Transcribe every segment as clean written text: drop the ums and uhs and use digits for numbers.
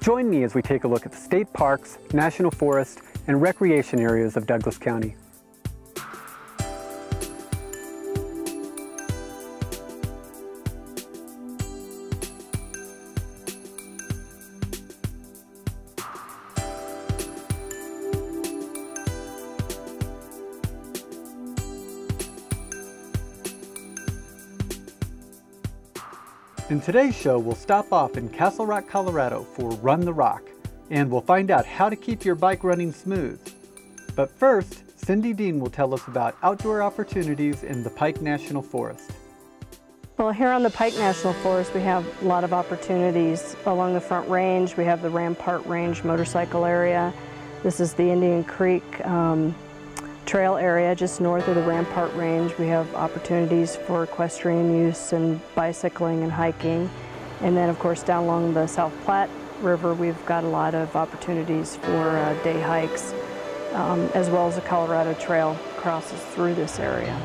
Join me as we take a look at the state parks, national forest, and recreation areas of Douglas County. In today's show, we'll stop off in Castle Rock, Colorado for Run the Rock, and we'll find out how to keep your bike running smooth. But first, Cindy Dean will tell us about outdoor opportunities in the Pike National Forest. Well, here on the Pike National Forest, we have a lot of opportunities. Along the Front Range, we have the Rampart Range motorcycle area. This is the Indian Creek trail area just north of the Rampart Range. We have opportunities for equestrian use and bicycling and hiking. And then of course down along the South Platte River we've got a lot of opportunities for day hikes, as well as the Colorado Trail crosses through this area.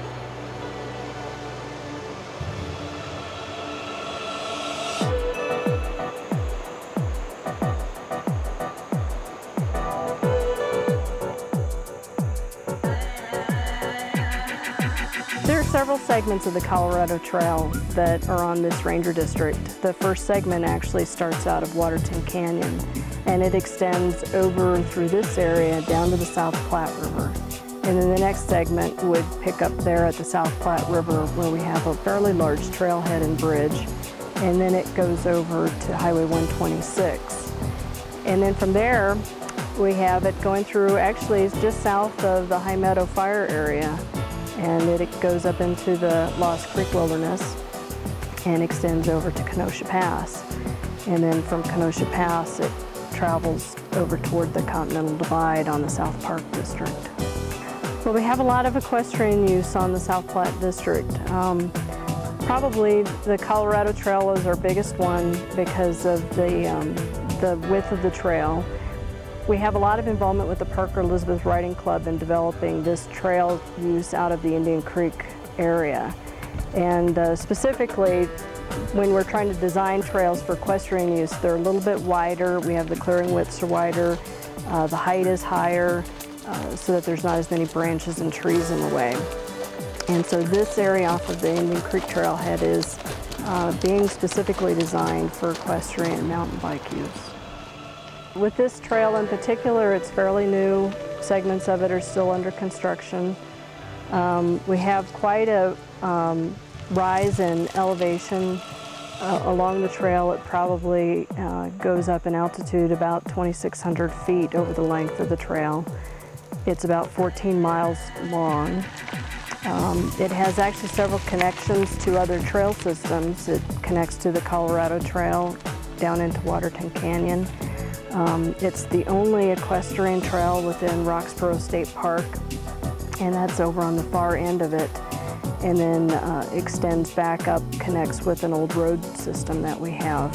There are several segments of the Colorado Trail that are on this ranger district. The first segment actually starts out of Waterton Canyon, and it extends over and through this area down to the South Platte River. And then the next segment would pick up there at the South Platte River where we have a fairly large trailhead and bridge, and then it goes over to Highway 126. And then from there we have it going through, actually it's just south of the High Meadow Fire area, and it goes up into the Lost Creek Wilderness and extends over to Kenosha Pass. And then from Kenosha Pass it travels over toward the Continental Divide on the South Park District. Well, we have a lot of equestrian use on the South Platte District. Probably the Colorado Trail is our biggest one because of the width of the trail. We have a lot of involvement with the Parker Elizabeth Riding Club in developing this trail use out of the Indian Creek area. And specifically, when we're trying to design trails for equestrian use, they're a little bit wider. We have the clearing widths are wider, the height is higher, so that there's not as many branches and trees in the way. And so this area off of the Indian Creek Trailhead is being specifically designed for equestrian mountain bike use. With this trail in particular, it's fairly new. Segments of it are still under construction. We have quite a rise in elevation along the trail. It probably goes up in altitude about 2,600 feet over the length of the trail. It's about 14 miles long. It has actually several connections to other trail systems. It connects to the Colorado Trail down into Waterton Canyon. It's the only equestrian trail within Roxborough State Park, and that's over on the far end of it, and then extends back up, connects with an old road system that we have.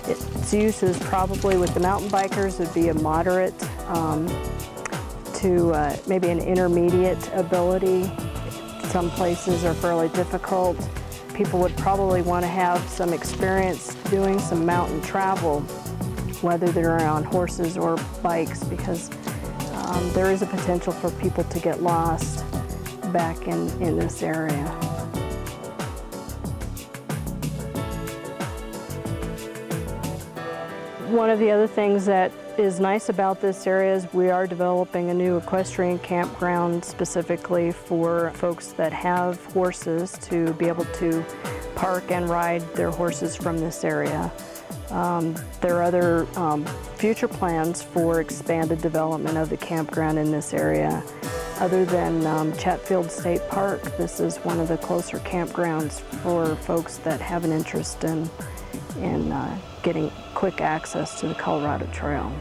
Its use is probably with the mountain bikers would be a moderate to maybe an intermediate ability. Some places are fairly difficult. People would probably want to have some experience doing some mountain travel, whether they're on horses or bikes, because there is a potential for people to get lost back in this area. One of the other things that is nice about this area is we are developing a new equestrian campground specifically for folks that have horses to be able to park and ride their horses from this area. There are other future plans for expanded development of the campground in this area. Other than Chatfield State Park, this is one of the closer campgrounds for folks that have an interest in getting quick access to the Colorado Trail.